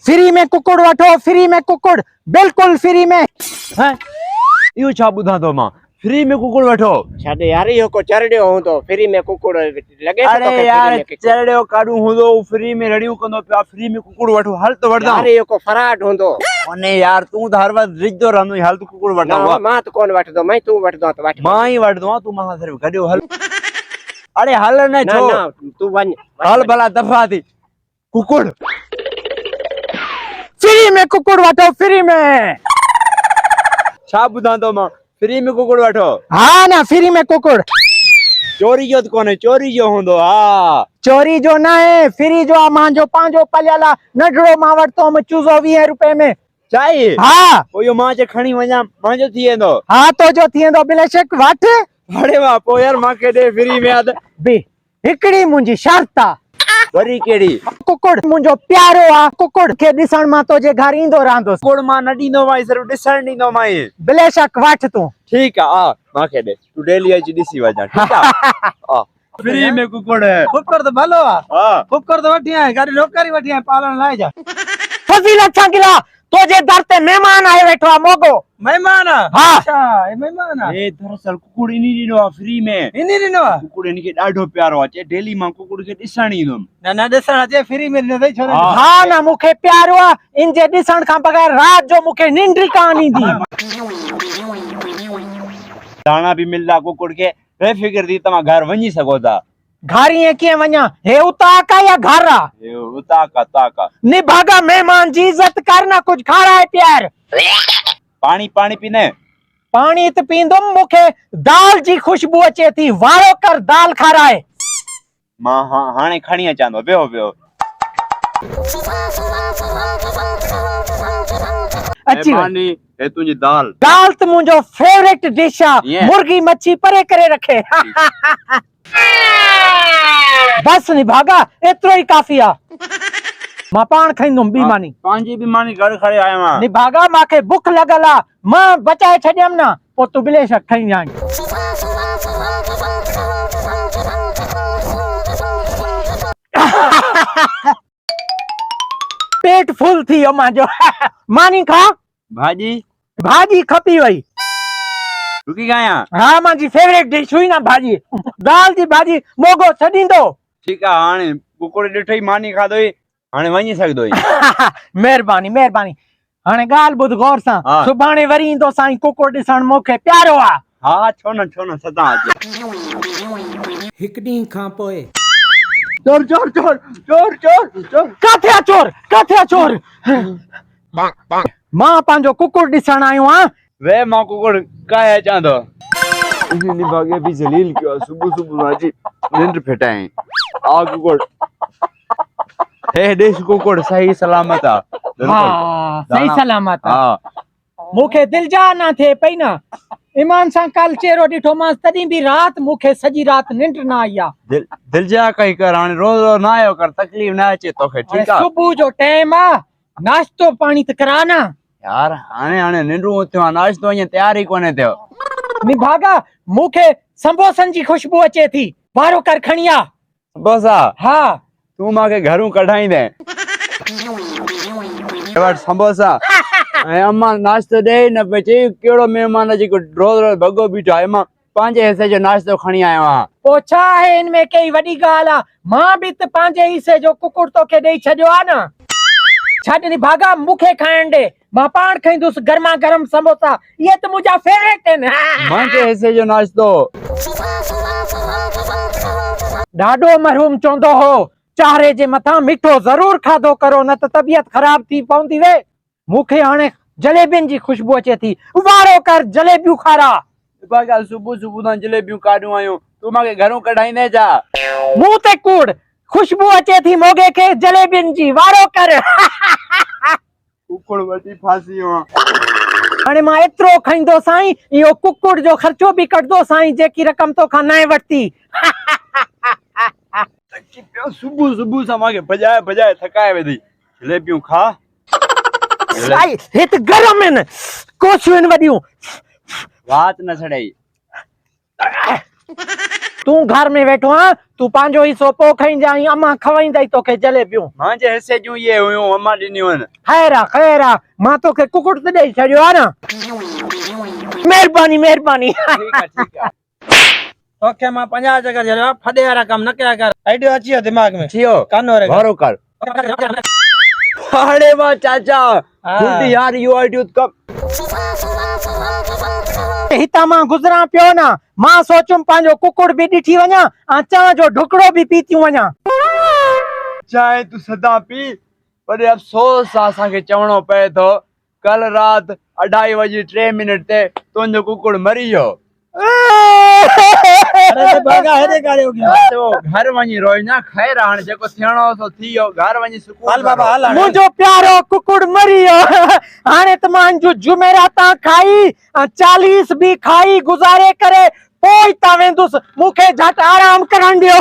Free में कुकुड़ वठो, free में कुकुड़, बिल्कुल फ्री में। हैं इहो छा ॿुधां थो मां, फ्री में कुकुड़ वठो? छॾ यार, इहो को चरड़ियो हूंदो, फ्री में कुकुड़ लॻे थो अरे तोखे यार फ्री में कुकुड़? चरड़ियो काॾूं हूंदो, फ्री में रड़ियूं कंदो पिया, फ्री में कुकुड़ वठो, हल त वठदा। यार इहो को फराड हूंदो। ओने यार तूं त हर वक़्तु रिझंदो रहंदो आहीं, हल तूं कुकुड़ वठदा। ना, मां त कोन वठदो, मैं तूं वठदो त वठ। मां ई वठदो आं, तूं मां सां सिर्फ़ गॾियो हल। अरे हल न ना छो, ना तूं वञ। हल भला दफ़ा थी। कुकुड़ फ्री में कुकुड़ वठो, फ्री में। छा ॿुधां थो मां, फ्री में कुकुड़ वठो। हाँ ना, फ्री में कुकुड़। चोरी जो त कोन्हे, चोरी जो हूंदो। हा चोरी जो ना है, फ्री जो आ। मांजो पांजो पलियल आ, नंढड़ो मां वठतो म चूज़ो 20 रुपए में। चाही हाँ पोइ इहो मां खणी वञा, मुंहिंजो थी वेंदो। हाँ, तो जो थी वेंदो बिलेशक, वठ। अरे वाह, पोइ यार मूंखे ॾे फ्री में। अध बे हिकड़ी मुंजी शर्त आ। वरी कहिड़ी? कुकुड़ मुंजो प्यारो आ, कुकुड़ खे ॾिसण मां तो जे घर ईंदो रहंदुसि। कुकुड़ मां न ॾींदो माई, सिर्फ़ ॾिसण ॾींदो माई। बिलेशक वठ तूं। ठीकु आहे, आ मूंखे ॾे, तूं डेली अची ॾिसी वञा, ठीकु आहे। आ फ्री में कुकुड़ है। कुकुड़ तो भलो आ, हाँ कुकुड़ तो वठी आए, गाड़ी नौकरी वठी आए पालन लाए जा। फजीलत छा गिला, तो जे दर ते मेहमान आए वेठो आ मोगो। मेहमान आ? हाँ। अच्छा, ये मेहमान आ। ए दरअसल कुकुड़ इनी ॾिनो आहे फ्री में। इनी ॾिनो आ? कुकुड़ इनखे ॾाढो प्यारो आहे, चए डेली मां कुकुड़ खे ॾिसण ईंदुमि। न न ॾिसण अचे, फ्री में ॾिनो अथई, छो न हाँ। हाँ ना, मूंखे प्यारो आ, इन जे ॾिसण खां बगैर रात जो मूंखे निंड ई कान ईंदी। दाणा भी मिलदा कुकुड़ खे, बेफिक्र थी तव्हां घर वञी सघो था। घर ईअं कीअं वञा, हे उताक आ या घर आ? ताका ताका निभागा, मेहमान जी इज्जत कर ना, कुछ खाराए प्यार। पानी पानी पीने? पानी त पींदुमि, मूंखे दाल जी खुशबू अचे थी, वारो कर दाल खाराए। मां हाणे खणी अचां थो, वियो वियो। अची वञ। मानी हे तुंहिंजी दाल। दाल त मुंहिंजो फेवरेट डिश आ, Yeah. मुर्गी मच्छी परे करे रखे। बस निभागा, एतिरो ई काफ़ी आ। मां पाण खाईंदुमि ॿी मानी। पंहिंजी बि मानी घर खणी आयो आहियां। निभागा, मांखे बुख लॻल आ, मां बचाए छॾियमि न, पोइ तूं बिलेशक खणी आहीं। पेट फुल थी वियो मुंहिंजो। मानी खा। भाॼी भाॼी खपी वई। रुकी खायां? हाँ, मुंहिंजी फेवरेट डिश हुई न भाॼी। दाल जी भाॼी मोगो छॾींदो। ठीकु आहे, हाणे कुकुड़ ॾिठो ई मानी खाधोई, हाणे वञी सघंदो ई। महिरबानी महिरबानी। हाणे ॻाल्हि ॿुध गौर सां, हाँ। सुभाणे वरी ईंदो साईं कुकुड़ ॾिसण, मूंखे प्यारो आ। हा छो न सदा अच। हिकु ॾींहं खां पोइ चोर चोर चोर चोर चोर चोर काथे आ चोर, काथे आ चोर? मां पंहिंजो कुकुड़ ॾिसण आयो आहियां। वे मां कुकुड़ काहे अचां थो। इन भागे बि जलील कयो, सुबुह सुबुह अची निंड फिटाई। आ कुकुड़ हे ॾिस, कुकुड़ सही सलामत आ। हाँ, सही सलामत आ। हाँ मूंखे दिल जा न थिए पई न, ईमान सां कल चेहरो ॾिठो मां, तॾहिं बि रात मूंखे सॼी रात निंड न आई आ। दिल जा कई कर, हाणे रोज रोज ना आयो कर, तकलीफ़ न अचे तोखे, ठीकु आहे? सुबुह जो टाइम आ, नाश्तो पाणी त करा न। यार हाणे निंडू थियो आहे, नाश्तो अञा तयार ई कोन्हे थियो। निभागा, मूंखे संबोसनि जी खुशबू अचे थी, वारो कर खणी आ। बसा हाँ। तूं मूंखे घरूं कढाईंदे वटि समोसा ऐं अम्मा नाश्तो ॾे न पई, चई कहिड़ो महिमान जेको रोज़ रोज़ भॻो बीठो आहे। मां पंहिंजे हिसे जो नाश्तो खणी आयो आहियां। पोइ छा आहे इनमें कई वॾी ॻाल्हि आ, मां बि त पंहिंजे हिसे जो कुकुड़ तोखे ॾेई छॾियो आ न। छॾ निभागा, मूंखे खाइण ॾे, मां पाण खाईंदुसि गरमा गरम समोसा, इहे त मुंहिंजा फेवरेट आहिनि। मुंहिंजे हिसे जो नाश्तो। ॾाढो मरहूम चवंदो हो, चारे जे मथां मिठो ज़रूर खाधो करो, न त तबियत ख़राब थी पवंदी वे। मूंखे हाणे जलेबियुनि जी खुशबू अचे थी, वारो कर जलेबियूं खारा। सुबुह सुबुह तां जलेबियूं काॾियूं आयूं, तूं मूंखे घरूं कढाईंदे छा? मुंह ते कूड़, खुशबू अचे थी मोगे खे जलेबियुनि जी, वारो कर। कुकुड़ वठी फासी हुआ। हाणे मां एतिरो खाईंदो साईं, इहो कुकुड़ जो ख़र्चो बि कढंदो साईं, जेकी रक़म तोखां न वरिती। सुबुह सुबुह सां मूंखे भॼाए भॼाए थकाए विधी। जलेबियूं खा। साईं हे त गरम आहिनि, कोसियूं आहिनि वॾियूं। रात न छॾई। तूं घर में वेठो आ तूं पंहिंजो हिसो पोइ खाईंजाई अम्मा खवाईंदई तोखे जलेबियूं मुंहिंजे हिसे जूं इहे हुयूं अम्मा ॾिनियूं आहिनि खैर आहे मां तोखे कुकुड़ त ॾेई छॾियो आहे न महिरबानी ठीक आहे तोखे मां 50 जगह जलियो फॾे वारा कम न कया कर आइडियो अची वियो दिमाग में थियो कानो रे घरो कर अरे वाह चाचा गुड यार यू आर डू कम हितां मां गुज़रां पियो न मां सोचुमि पंहिंजो कुकुड़ बि ॾिठी वञा ऐं चांहि जो ढुकड़ो बि पीतियूं वञा चाहे तू सदा पी पर अफ़सोस सां असांखे चवणो पए थो कल रात 2:03 ते तुंहिंजो कुकुड़ मरी वियो अरे ते भागा हेदे कारे हो गया तो घर वञी रोई ना खैर हाणे जेको थियणो हो सो थी वियो घर वञी सुकून हल बाबा हल हाणे। मुंहिंजो प्यारो कुकुड़ मरी वियो हाणे त मां जो जुमेरातां खाई ऐं 40 बि खाई गुज़ारे करे पोइ हितां वेंदुसि मूंखे झटि आराम करण ॾियो